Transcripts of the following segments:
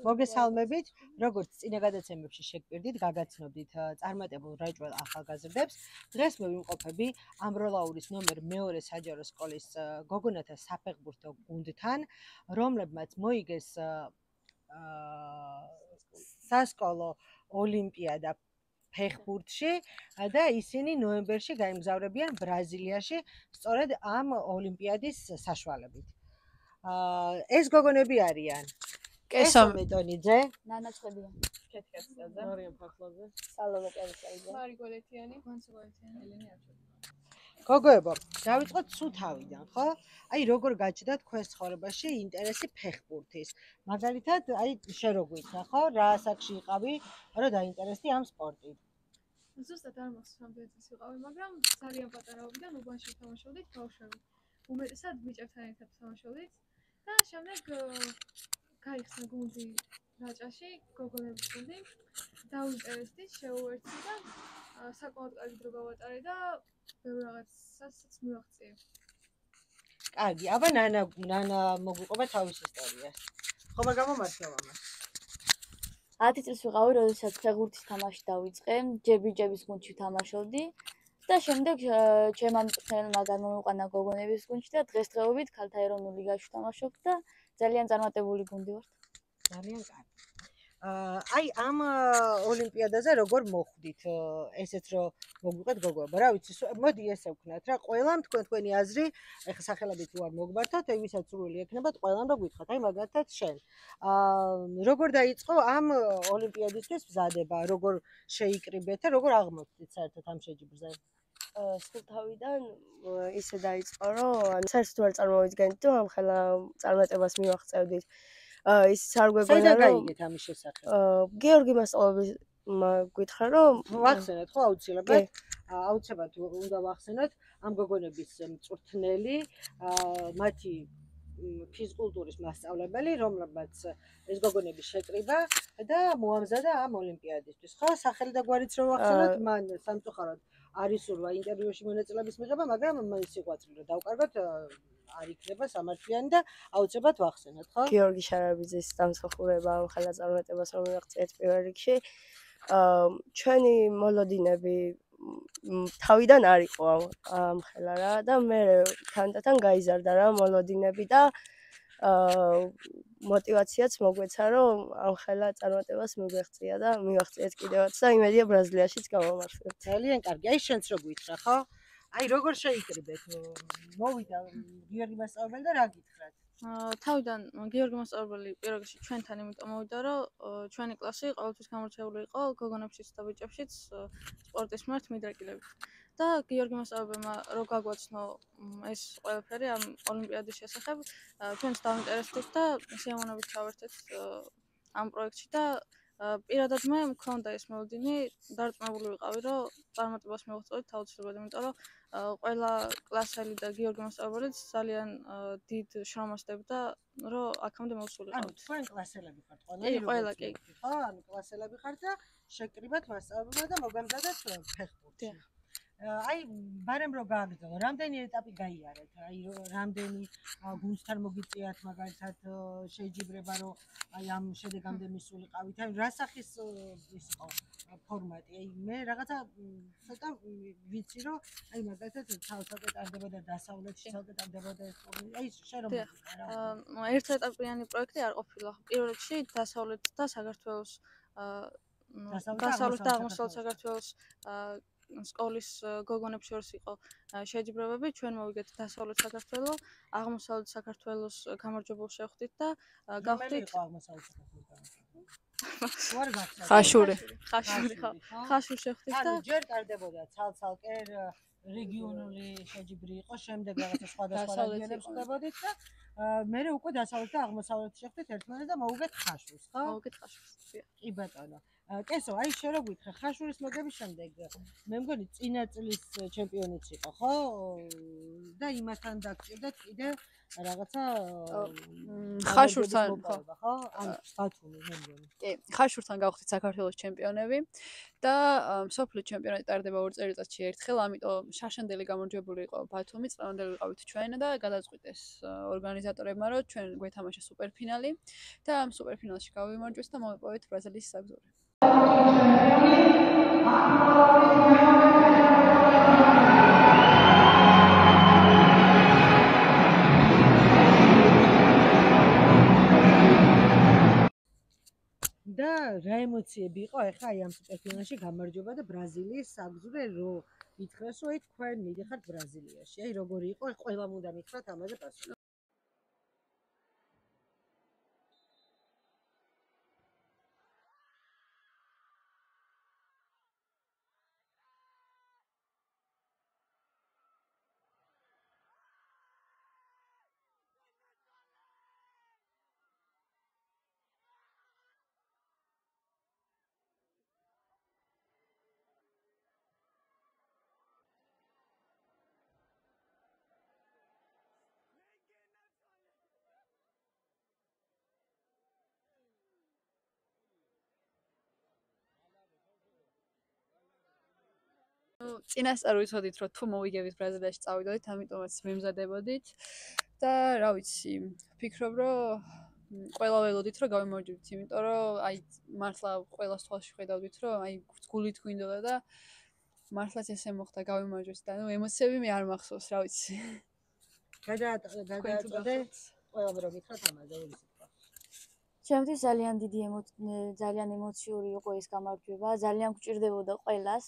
მოგესალმებით, როგორც წინა გადაცემებში შეგვირდით, გაგაცნობდით წარმატებულ რაჭველ ახალგაზრდებს. დღეს მე ვიმყოფები ამბროლაურის ნომერ 2 საჯარო სკოლის გოგონათა საფეხბურთო გუნდთან, რომლებმაც მოიგეს სასკოლო ოლიმპიადა ფეხბურთში და ისინი ნოემბერში გაემგზავრებიან ბრაზილიაში, სწორედ ამ ოლიმპიადის საშუალებით. ეს გოგონები არიან კესო მეტონიძე, ნანა ცხებია, კეთკაცაძე, მარიამ ფახლაძე, სალომე კერისაიძე, მარი გოლეთიანი, განცი გოლეთიანი, ელენე არჩევანი. გოგოებო, დავიწყოთ სუთავიდან, ხო? აი როგორ გაჩნდა თქვენ ცხოვრებაში ინტერესი ფეხბურთის? მაგალითად, აი შენ რო გითხრა, ხო? რა ასაკში იყავი, რომ დაინტერესდი ამ სპორტით? ზუსტად არ მახსოვს რამდენი წლის ვიყავი, მაგრამ ძალიან პატარაობიდან უბანში ვთამაშობდით ბავშვები. უმეტესად ბიჭებთან ერთად ვთამაშობდით და შემდეგ გაიხსნა გუნდი რაჭაში, გოგონების გუნდი. დავინტერესდით, შეუერთდი და საკმაოდ კარგი დრო გავატარე და ბევრ რაღაცასაც მივაღწიე. კარგი, აბა ნანა მოგვიყვება თავის ისტორიას. ხომ არ გამომართლა მამას? 10 წელს ვიყავი, როდესაც ფეხბურთის თამაში დავიწყე, ჯების გუნდში ვთამაშობდი და შემდეგ ჩემმა მწვრთნელმა გამომიყვანა გოგონების გუნდში და დღესდღეობით ქალთა ეროვნულ ლიგაში ვთამაშობ და ძალიან წარმატებული გუნდი ვართ. ძალიან კარგი. აი ამ ოლიმპიადაზე როგორ მოხვდით? ესეც რომ მოგვიყვეთ გოგოება, რა ვიცი, მოდი ესე ვქნათ რა, ყველამ თქვენი აზრი, ეხლა სახელებით უარ მოგბართოთ, აი ვისაც სურვილი ექნებათ, ყველამ რო გითხრათ, აი მაგალითად შენ. როგორ დაიწყო ამ ოლიმპიადისთვის მზადება, როგორ შეიკრიბეთ და როგორ აღმოჩნდით საერთოდ ამ შეჯიბრზე? სულთავიდან ისე დაიწყო, რომ საერთოდ არ წარმოვიდგენთ, რომ ამხელა წარმატებას მივაღწევდით. ის არ გვეგონა საიდან გაიგეთ ამის შესახებ? გიორგი მასწავლებლის გითხრა, რომ ვახსენოთ ხო აუცილებლად უნდა ვახსენოთ ამ გოგონების მწვრთნელი, მათი ფიზკულტურის მასწავლებელი, რომლებმაც ეს გოგონები შეკრიბა და მოამზადა ამ ოლიმპიადისთვის. ხო, სახელი და გვარიც რომ ვახსენოთ, მან სამწუხაროდ არ ისურვა ინტერვიუში მონაწილეობის მიღება, მაგრამ სიყვარული რომ დავკარგოთ არ იქნება სამართლიანი და აუცილებლად ვახსენოთ, ხო? გიორგი შარაბიძის დამსახურება ამ ხელა წარმატებას რომ მივაღწიეთ პირველ რიგში. ჩვენი მოლოდინები თავიდან არ იყო ამ ხელა რა და მე თანდათან გაიზარდა რა მოლოდინები და мотиваციაც მოგვეცა რომ ამ ხელა წარმატებას მივაღწია და მივაღწიეთ კიდევაც და იმედია ბრაზილიაშიც გამომართვეთ. ძალიან კარგი. აი შენც რო გითხრა, ხო? აი როგორ შეიკრიბეთ? მოვიდა გიორგი მასწავლებელი და რა გითხრათ? თავიდან გიორგი მასწავლებელი პირველ რიგში ჩვენთან იმიტომ მოვიდა, რომ ჩვენი კლასი ყოველთვის გამორჩეული იყო გოგონებშიც და ბიჭებშიც სპორტის მიმართ მიდრეკილებით. და გიორგი მასწავლებელმა რო გაგვაცნო ეს ყველაფერი ამ ოლიმპიადის შესახებ, ჩვენც დავინტერესდით და სიამოვნებით ჩავერთეთ ამ პროექტში და პირადად მე მქონდა ეს მოლოდინი, დარწმუნებული ვიყავი, რომ წარმატებას მივაღწევთ აუცილებლად, იმიტომ რომ ყველა კლასელი და გიორგი მასწავლებელიც ძალიან დიდ შრომას დებდა, რომ აქამდე მოვსულიყავით. ანუ თქვენ კლასელები ხართ ყველა კი. ხო, ანუ კლასელები ხართ და შეკრიბათ მასწავლებელმა და მოგამზადეთ ფეხბურთში. აი, ბარემ რო გააგრძელო, რამდენი ეტაპი გაიარეთ? აი, რამდენი გუნდთან მოგიწიათ მაგალითად შეჯიბრება, რომ აი ამ შედეგამდე მისულიყავით? აი, რა სახის ის იყო ფორმატი? აი, მე რაღაცა ცოტა ვიცი, რომ აი მაგალითად თავსაკეთ არდებოდა დასავლეთში, თავსაკეთ არდებოდა ეს ტურნირი. აი, შენ რომ მოგიწია რა? ერთეტაპიანი პროექტი არ ყოფილა. პირველ რიგში დასავლეთ და საქართველოს დასავლეთ და აღმოსავლეთ საქართველოს სკოლის გოგონებს შორის იყო შეჯიბრებები, ჩვენ მოვიგეთ დასავლეთ საქართველო, აღმოსავლეთ საქართველოს გამარჯვებულს შევხვდით და გავხდით აღმოსავლეთ საქართველოს. ხაშური შევხვდით და ჯერ ტარდებოდა ცალ-ცალკე რეგიონული შეჯიბრი იყო, შემდეგ რაღაცა სხვადასხვა რეგიონებს ხდებოდით და მე უკვე დასავლეთ და აღმოსავლეთ შევხვდით ერთმანეთს და მოვუგეთ ხაშურს, ხო? მოვუგეთ ხაშურს. კი ბატონო. კესო, აი შენ რო გითხრა, ხაშურის მოგების შემდეგ მე მგონი წინა წლის ჩემპიონიც იყო, ხო? და იმასთან დაგჭირდათ კიდე რაღაცა ხაშურთან, ხო? ან ბათუმი მე მგონი. კი, ხაშურთან გავხდით საქართველოს ჩემპიონები და მსოფლიო ჩემპიონატი ტარდება 2 წელიწადში ერთხელ, ამიტომ შარშანდელი გამარჯვებული იყო ბათუმი, წლევანდელი ვიყავით ჩვენ და გადაწყვიტეს ორგანიზატორებმა, რომ ჩვენ გვეთამაშა სუპერფინალი და ამ სუპერფინალში გავიმარჯვეს და მოვიპოვეთ ბრაზილიის საგზური. და რა ემოციები იყო ახლა აი ამ სუპერფინალში გამარჯვება და ბრაზილიის საგზური რო ითხრეს რომ აი თქვენ მიდიხართ ბრაზილიაში. აი როგორი იყო, ყველამ უნდა მითხრათ ამაზე პასუხი. წინასწარ ვიცოდით, რომ თუ მოვიგებით ბრაზილიაში წავიდოდით, ამიტომაც მიმზადებოდით და რა ვიცი, ვფიქრობ, რომ ყველა ველოდით, რომ გავიმარჯვებით, იმიტომ რომ აი მართლა ყველას თვალში ხედავდით, რომ აი გულით გვინდოდა და მართლაც ესე მოხდა, გავიმარჯვეთ და ნუ ემოციები მე არ მახსოვს, რა ვიცი. გადააწოდე ყველამ რომ მითხრათ ამაზე ორი სიტყვა. ჩემთვის ძალიან ემოციური იყო ეს გამარჯვება, ძალიან გვჭირდებოდა ყველას.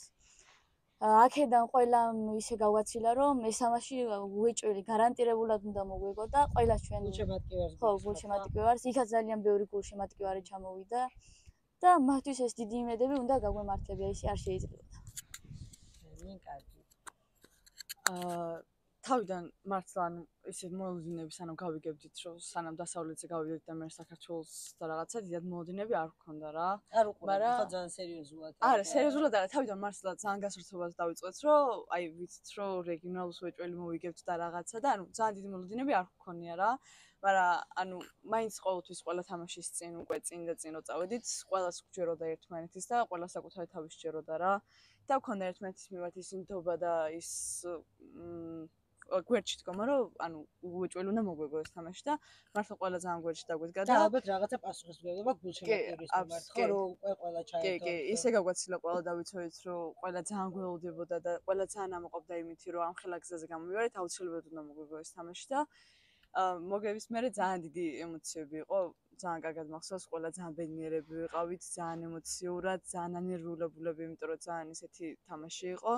აქედან ყველამ ისე გავაცილა, რომ ესამაში უეჭველი გარანტირებულად უნდა მოგვიგო და ყველა ჩვენ გულშემატკივარს, იქაც ძალიან ბევრი გულშემატკივარი ჩამოვიდა და მათთვის ეს დიდი იმედები უნდა გაგვემართებია, ისე არ შეიძლება. თავიდან მართლა ანუ ისე მოლოდინები სანამ გავიგებდით, რომ სანამ დასავლეთზე გავიდეთ და მე საქართველოს და რაღაცა დიდად მოლოდინები არ გქონდა რა. არ უყურებ, ხო ძალიან სერიოზულად. არა, სერიოზულად არა, თავიდან მართლა ძალიან გასართობად დავიწყეთ, რომ აი ვიცით, რომ რეგიონალს უეჭველი მოვიგებთ და რაღაცა და ანუ ძალიან დიდი მოლოდინები არ გქონია რა. მაგრამ ანუ მაინც ყოველთვის ყველა თამაშის წინ უკვე წინ რო წავედით, ყველას გვჯეროდა ერთმანეთის და ყველა საკუთარი თავის ჯეროდა რა. და გქონდა ერთმანეთის მიმართ ის ნდობა და ის გვერდში დგომა, რომ ანუ უეჭველი უნდა მოგვიგო ეს თამაში და მართლა ყველა ძალიან გვერდში დაგვედგა და ალბათ რაღაცა პასუხისმგებლობა გულშემატკივრის მიმართ, ხო, რომ უკვე ყველა ჩაერთო. კი, ისე გავგვაცილა ყველა და ვიცოდით, რომ ყველა ძალიან გველოდებოდა და ყველა ძალიან ამოყობდა იმით, რომ ამ ხელა გზაზე გამოვივარეთ, აუცილებლად უნდა მოგვიგო ეს თამაში და მოგების მერე ძალიან დიდი ემოციები იყო, ძალიან კარგად მახსოვს, ყველა ძალიან ბედნიერები ვიყავით, ძალიან ემოციურად, ძალიან ანერვიულებულები, იმიტომ რომ ძალიან ისეთი თამაში იყო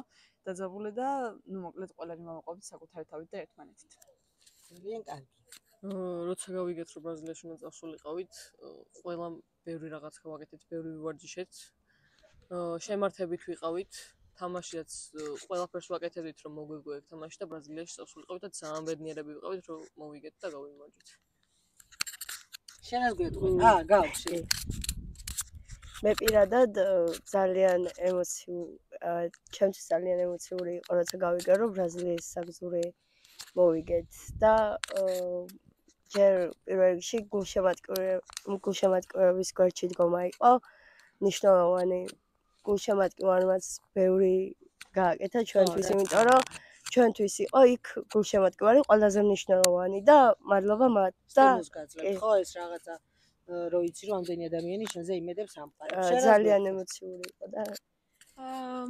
დაძაბული და ნუ მოკლედ ყველანი მომაყობთ საკუთარი თავით და ერთმანეთით. ძალიან კარგი. როცა გავიგეთ, რომ ბრაზილიაში უნდა წავსულიყავით, ყველამ ბევრი რაღაც გავაკეთეთ, ბევრი ვივარჯიშეთ. შემართებით ვიყავით, თამაშიაც ყველაფერს ვაკეთებდით, რომ მოგვიგო ეგ თამაში და ბრაზილიაში წავსულიყავით და ძალიან ბედნიერები ვიყავით, რომ მოვიგეთ და გავიმარჯვეთ. შენაც გვეტყვი. გავში. მე პირადად ძალიან ჩემთვის ძალიან ემოციური იყო, როცა გავიგე, რომ ბრაზილიის საგზური მოვიგეთ და ჯერ პირველ რიგში გულშემატკივრების გვერდში დგომა იყო მნიშვნელოვანი. გულშემატკივარმაც ბევრი გააკეთა ჩვენთვის, იმიტომ რომ ჩვენთვის იყო იქ გულშემატკივარი ყველაზე მნიშვნელოვანი და მადლობა მათ და ხო ეს რაღაცა რო იცი რომ ამდენი ადამიანი შენზე იმედებს ამყარებს. ძალიან ემოციური იყო და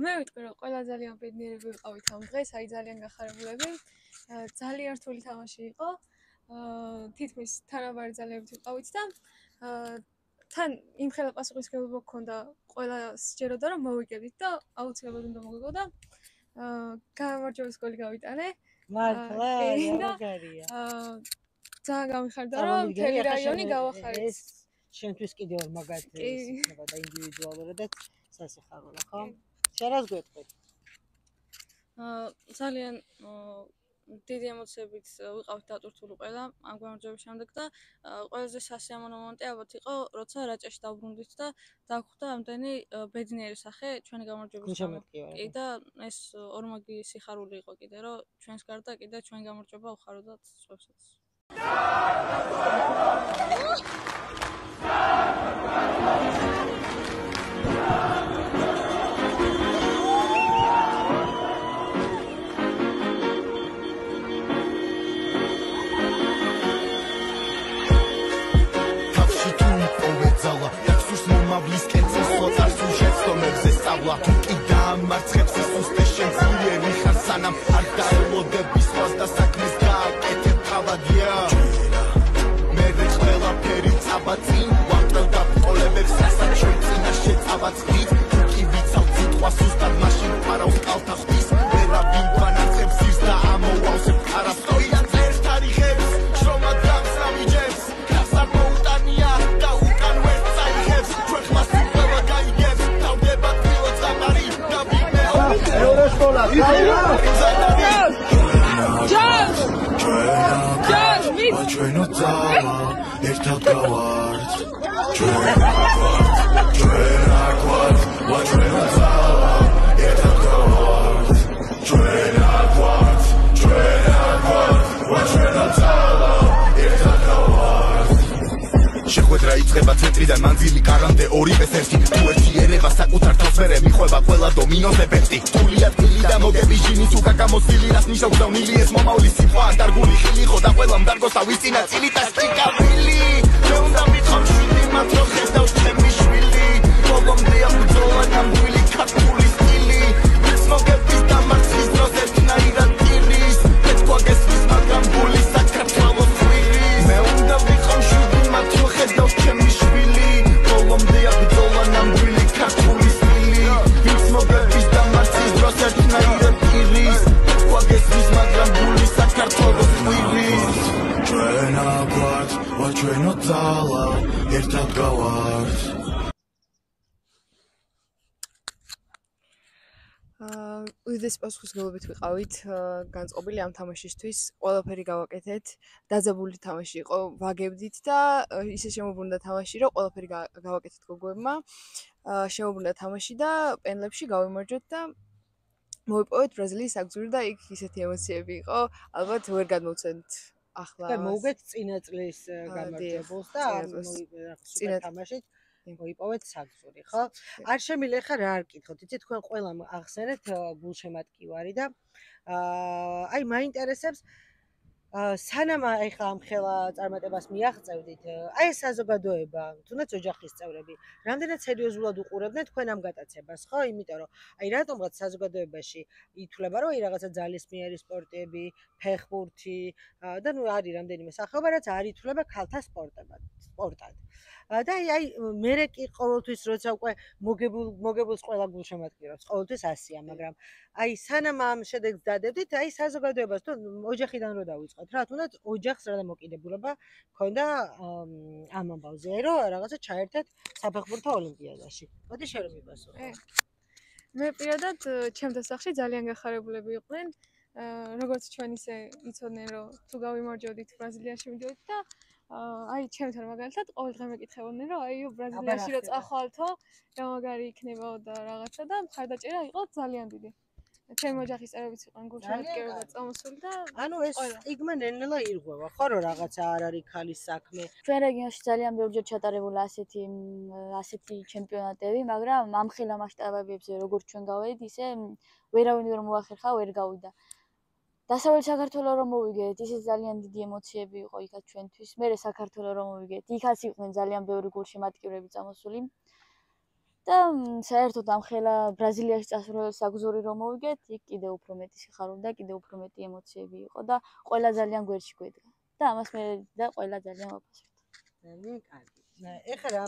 მე ვიტყვი რომ ყველა ძალიან ბედნიერები ვიყავით ამ დღეს, აი ძალიან გახარებულები. ძალიან რთული თამაში იყო. თითქმის თანაბარი ძალებით ვიყავით და თან იმ ხელა პასუხისმგებლობა გქონდა, ყველა სჯეროდა რომ მოვიგებდით და აუცილებლად უნდა მოგვიგო და გამარჯვების გოლი გავიტანე. მართლა კარგია. ძალიან გამიხარდა რომ მთელი რაიონი გავახარეთ. შენთვის კიდევ ორ მაგალითი იქნება და ინდივიდუალურადაც სასიხარულო, ხო? შენ რას გვეტყვი? ძალიან დიდი ემოციებით ვიყავით დატვირთული ყველა ამ გამარჯვების შემდეგ და ყველაზე სასიამოვნო მომენტი ალბათ იყო, როცა რაჭაში დავბრუნდით და დაგვხვდა ამდენი ბედნიერი სახე ჩვენი გამარჯვების გამო. კი და ეს ორმაგი სიხარული იყო კიდე, რომ ჩვენს გარდა კიდე ჩვენი გამარჯვება უხაროდათ სხვებსაც. მავლის კეცეს ხოწარს უჟებს თომებზე სწავლა თუ კი დაამარცხებს ის უსტე შემძლიერი ხარ სანამ არ დაელოდები სხვას და საქმეს გააკეთებ თავადია მე ყველაფერი წაბაწინ ვამტრევ და ყოლებებს რასაც ჩვენ წინაშე წაბაწყდით თუ კი ვიცავ სიტყვას უსტად მაშინ ფარავს კალთა ხდის ვერავინ გვანარცხებს ის და ამოვავსებ არასწორი და წერს თარიღებს შრომა დამსავიჯებს გასარ მოუტანია და უკან ვერ წაიღებს ჩვენ ხმას ყველა გაიგებს თავდება თბილო წამარი და ვიგნე მეორე სკოლა ჩვენო ძალა ერთად გავართ ჩვენ აგვართ ჩვენო ძალა ერთად გავართ ჩვენ აგვართ ჩვენო ძალა ერთად გავართ შეხვედრა იწყება ცენტრიდან მანძილი კარამდე ორივე სერტი თუ ერთი ერევა საკუთარ თავს ვერ ემიხვება ყველა დომინოს ეფექტი თულია თბილი და მოგები ჟინის უკან გამოსილი რას ნიშნავს დავნილი ეს მომავლის სიტყვა დარგული ხილი ხო და ყველამ დარგოს თავის წინა წილი და სჭიკავილი მე უნდა მithom შვილი მათ რო ხედავს ჩემი შვილი ბოლომდე აბრძოლა ნამდვილი ქართული სტილი ის მოგების დამარცხის დროს ერთნაირად ტირის თქვა გესმის მაგრამ გული საქართველოს ხვირის მე უნდა მithom შვილი მათ რო ხედავს ჩემი შვილი ბოლომდე აბრძოლა ნამდვილი ქართული სტილი ის მოგების დამარცხის დროს ერთნაირად ტირის თქვა გესმის მაგრამ გული საქართველოს ხვირის ჩვენ აგვართ ჩვენო ძალა ერთად გავართ უდიდეს პასუხისმგებლობით ვიყავით განწყობილი ამ თამაშისთვის ყველაფერი გავაკეთეთ დაძაბული თამაში იყო ვაგებდით და ისე შემოbrunდა თამაში რომ ყველაფერი გავაკეთეთ გოგოებმა შემოbrunდა თამაში და პენლებში გავიმარჯვეთ და მოვიპოვეთ ბრაზილიის საგზური და იქ ისეთი ემოციები იყო ალბათ ვერ გადმოვცემთ ახლა მოუგეთ წინა წლის გამარჯვებულს და სუპერ თამაშით მოიპოვეთ საგზური, ხო? არ შემიძლია ხა რა არ გკითხოთ, იცით თქვენ ყველამ ახსენეთ გულშემატკივარი და აი მაინტერესებს სანამ ეხლა ამ ხელა წარმატებას მიაღწევდით, აი ეს საზოგადოება, თუნდაც ოჯახის წევრები, რამდენად სერიოზულად უყურებდნენ თქვენ ამ გატაცებას, ხო? იმიტომ რომ აი რატომღაც საზოგადოებაში ითვლება, რომ აი რაღაცა ძალისმიერი სპორტები, ფეხბურთი და ნუ არის რამდენიმე სახეობა, რაც არ ითვლება ქალთა სპორტად. და აი მერე კი ყოველთვის როცა უკვე მოგებულს ყველა გულშემატკივრებს, ყოველთვის ასია, მაგრამ აი სანამ ამ შედეგს დადებდით, აი საზოგადოებას თუ ოჯახიდან რო დავიწყოთ რა, თუნდაც ოჯახს რა დამოკიდებულება ქონდა ამ ამბავზე, რომ რაღაცა ჩაერთეთ საფეხბურთო ოლიმპიადაში. მოდი შენ რომ მიპასუხო. მე პირადად ჩემთან სახლში ძალიან გახარებულები იყვნენ. როგორც ჩვენ ისე იცოდნენ, რომ თუ გავიმარჯვებდით ბრაზილიაში მიდიოდით და აი ჩემთან მაგალითად ყოველ დღე მეკითხებოდნენ რომ აი ბრაზილიაში რო წახვალთო რა მაგარი იქნებაო და რაღაცა და მხარდაჭერა იყო ძალიან დიდი. ჩემი ოჯახის წევრებიც იყვნენ გულშემატკივრებად წამოსული და ანუ ეს სტიგმა ნელ-ნელა ირღვევა, ხო რომ რაღაცა არ არის ქალის საქმე. ჩვენ რეგიონში ძალიან ბევრჯერ ჩატარებულა ასეთი ჩემპიონატები, მაგრამ ამ ხელა მასშტაბებზე როგორც ჩვენ გავედით, ისე ვერავინ ვერ მოახერხა, ვერ გავიდა. დასავლეთ საქართველოს რომ მოვიგეთ, ისე ძალიან დიდი ემოციები იყო იქაც ჩვენთვის. მერე საქართველოს რომ მოვიგეთ, იქაც იყვნენ ძალიან ბევრი გულშემატკივრები წამოსული. და საერთოდ ამ ხელა ბრაზილიაში წასვლელი საგზური რომ მოვიგეთ, იქ კიდე უფრო მეტი სიხარული და კიდე უფრო მეტი ემოციები იყო და ყველა ძალიან გვერდში გვედგა. და ამას მე და ყველა ძალიან ვაფასებთ. ძალიან კარგი. ეხლა რა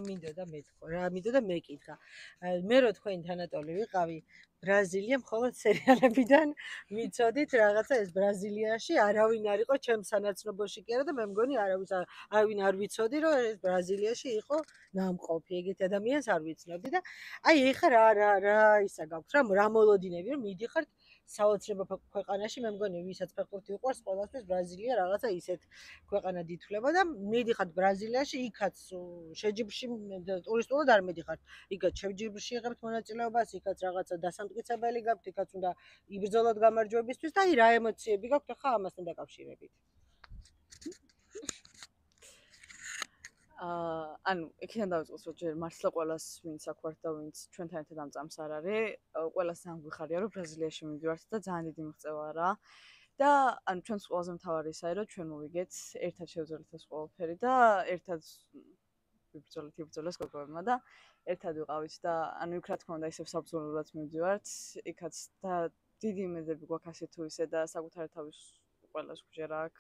მინდოდა მეკითხა. მე რო თქვენი თანატოლი ვიყავი, ბრაზილია მხოლოდ სერიალებიდან ვიცოდით რაღაცა ეს ბრაზილიაში არავინ არ იყო ჩემს სანაცნობოში კი არა და მე მგონი არავინ არ ვიცოდი რომ ეს ბრაზილიაში იყო ნამყოფი ეგეთი ადამიანს არ ვიცნობდი და აი ეხლა რა ისა გაქვთ რა მოლოდინები რომ მიდიხართ საოცრებო ქვეყანაში მე მგონი ვისაც ფეხბურთი უყვარს ყველასთვის ბრაზილია რაღაცა ისეთ ქვეყანად ითვლება და მიდიხართ ბრაზილიაში იქაც შეჯიბრში ტურისტულად არ მიდიხართ იქაც შეჯიბრში იღებთ მონაწილეობას იქაც რაღაცა დასამტკიცებელი გაქვთ იქაც უნდა იბრძოლოთ გამარჯვებისთვის და აი რა ემოციები გაქვთ ახლა ამასთან დაკავშირებით ანუ იქიდან დავიწყოთ რომ ჯერ მართლა ყველას ვინც აქ ვართ და ვინც ჩვენთან ერთად ამ წამს არ არის ყველას ძალიან გვიხარია რომ ბრაზილიაში მივიდივართ და ძალიან დიდი მიღწევა რა და ანუ ჩვენს ყველაზე მთავარი ისაა რომ ჩვენ მოვიგეთ ერთად შევძლებთ ეს ყველაფერი და ერთად ვიბრძოლეთ გოგოებმა და ერთად ვიყავით და ანუ იქ რა თქმა უნდა ისევ საბრძოლველად მივდივართ იქაც და დიდი იმედები გვაქვს ასე თუ ისე და საკუთარი თავის ყველას გვჯერა აქ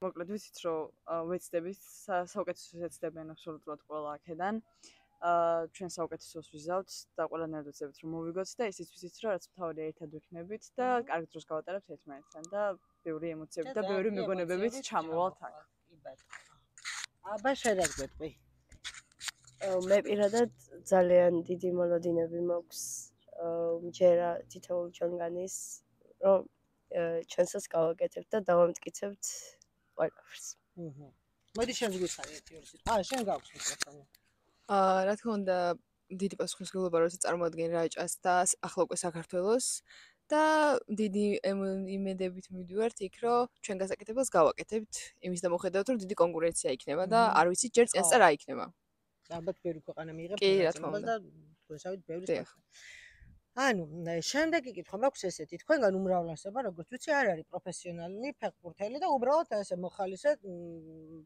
მოკლედ ვიცით რომ ვეცდებით საუკეთესოს ეცდებიან აბსოლუტურად ყველა აქედან ჩვენ საუკეთესოს ვიზავთ და ყველანაირად ვეცდებით რომ მოვიგოთ და ისიც ვიცით რომ რაც მთავარია ერთად ვიქნებით და კარგ დროს გავატარებთ ერთმანეთთან და ბევრი ემოციები და ბევრი მეგონებებით ჩამოვალთ აქ აბა შეგეგვეტყვი მე პირადად ძალიან დიდი მოლოდინები მაქვს მჯერა თითოეულ ჩვენგანის რომ ჩვენსაც გავაკეთებთ და დავამტკიცებთ ყველაფერს. მოდი შენ გვიხარი ერთი ორი სიტყვა. შენ გაქვს მიკროფონი. რა თქმა უნდა, დიდი პასუხისმგებლობა როცა წარმოადგენ რაჭას და ახლა უკვე საქართველოს და დიდი იმედებით მივდივართ იქ, რომ ჩვენ გასაკეთებელს გავაკეთებთ, იმის დამოუკიდებლად რომ დიდი კონკურენცია იქნება და არ ვიცით ჯერ წინასწარ რა იქნება. ალბათ ბევრი ქვეყანა მიიღებს კი, რა თქმა უნდა. და თქვენსავით ბევრი სხვა. ანუ შემდეგი კითხვა მაქვს ესეთი, თქვენგან უმრავლესობა, როგორც ვიცი, არ არის პროფესიონალი ფეხბურთელი და უბრალოდ ესე მოხალისეთ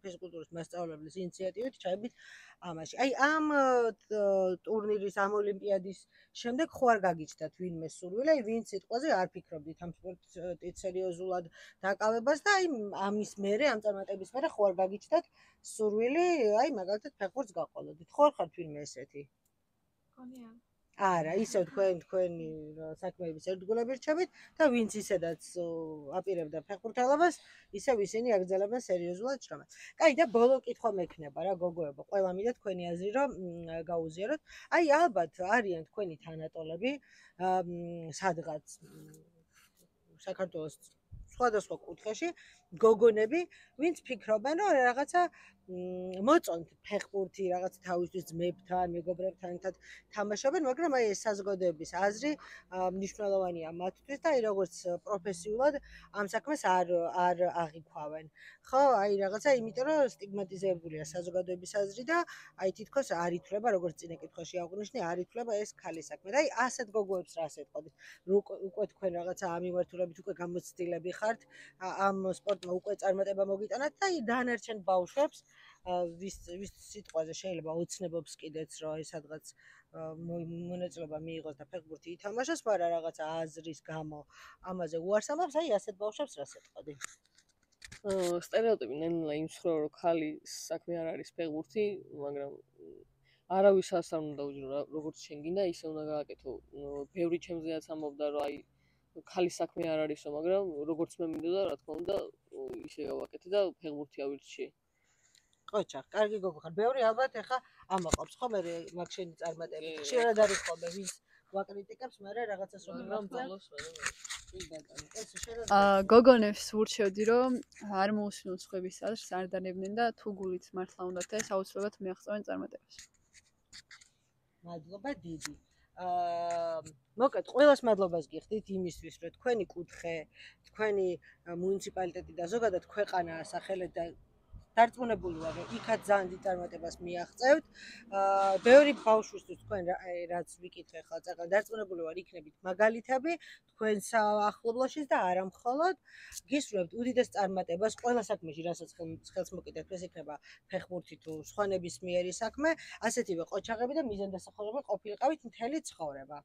ფიზკულტურის მასწავლებლის ინიციატივით ჩაებით ამაში. აი ამ ტურნირის, ამ ოლიმპიადის შემდეგ ხო არ გაგიჩნდათ ვინმე სურვილი, აი ვინ სიტყვაზე არ ფიქრობდით ამ სპორტით სერიოზულად დაკავებას და აი ამის მერე, ამ წარმატების მერე ხო არ გაგიჩნდათ სურვილი, აი მაგალითად ფეხბურთს გაყოლოდით. ხო არ ხართ ვინმე ესეთი? გონია არა, ისევ თქვენი საქმეების ერთგულები რჩებით და ვინც ისედაც აპირებდა ფეხბურთელობას, ისევ ისინი აგრძელებენ სერიოზულად შრომას. კაი და ბოლო კითხვა მექნება რა გოგოებო, ყველა მინდა თქვენი აზრი რომ გაუზიაროთ. აი ალბათ არიან თქვენი თანატოლები სადღაც საქართველოს სხვადასხვა კუთხეში გოგონები, ვინც ფიქრობენ რომ რაღაცა მოწონთ ფეხბურთი, რაღაც თავისთვის ძმებთან, მეგობრებთან ერთად თამაშობენ, მაგრამ აი ეს საზოგადოების აზრი მნიშვნელოვანია მათთვის და აი როგორც პროფესიულად ამ საქმეს არ აღიქვავენ. ხო, აი რაღაცა იმიტომ რომ სტიგმატიზებულია საზოგადოების აზრი და აი თითქოს არ ითვლება, როგორც წინა კითხვაში აღვნიშნე, არ ითვლება ეს ქალის საქმე. და აი ასეთ გოგოებს რა ასეთყობთ? უკვე თქვენ რაღაცა ამ მიმართულებით უკვე გამოცდილები ხართ, ამ სპორტმა უკვე წარმატება მოგიტანათ და აი დანარჩენ ბავშვებს ვის სიტყვაზე შეიძლება ოცნებობს კიდეც რომ აი სადღაც მონაწილეობა მიიღოს და ფეხბურთი ითამაშოს, მაგრამ რაღაცა აზრის გამო ამაზე უარს ამბობს, აი ასეთ ბავშვებს რას ეტყოდი? სტერეოტიპი ნელა იმის ხო რომ ქალის საქმე არ არის ფეხბურთი, მაგრამ არავის არ უნდა უძრო როგორც შენ გინდა ისე უნდა გააკეთო. ბევრი ჩემზეაც ამბობდა რომ აი ქალის საქმე არ არისო, მაგრამ როგორც მე მინდოდა რა თქმა უნდა ისე გავაკეთე და ფეხბურთი ავირჩიე. ყოჩა, კარგი გოგო ხარ. ბევრი ალბათ ეხა ამაყობს ხო მე მაგ შენი წარმატებით. ხშირად არის ხოლმე ვის ვაკრიტიკებს, მაგრამ რაღაცას რომ მომწონს. გოგონებს ვურჩევდი რომ არ მოусმინონ სხვების აზრს, არ დანებდნენ და თუ გულით მართლა უნდათ ეს აუცილებლად მიაღწევენ წარმატებას. მადლობა დიდი. მოკლედ ყველას მადლობას გიხდით იმისთვის რომ თქვენი კუთხე, თქვენი მუნიციპალიტეტი და ზოგადად ქვეყანა სახელეთ და დარწმუნებული ვარ რომ იქაც ძალიან დიდ წარმატებას მიაღწევთ. ბევრი ბავშვისთვის თქვენ რაც ვიკითხე ხალხს, დარწმუნებული ვარ იქნებით მაგალითები თქვენს ახლობლაშიც და არა მხოლოდ. გისურვებთ უდიდეს წარმატებას ყველა საქმეში, რასაც ხელს მოკიდეთ, ეს იქნება ფეხბურთი თუ სხვა ნებისმიერი საქმე, ასეთივე ყოჩაღები და მიზანდასახელები ყოფილიყავით მთელი ცხოვრება.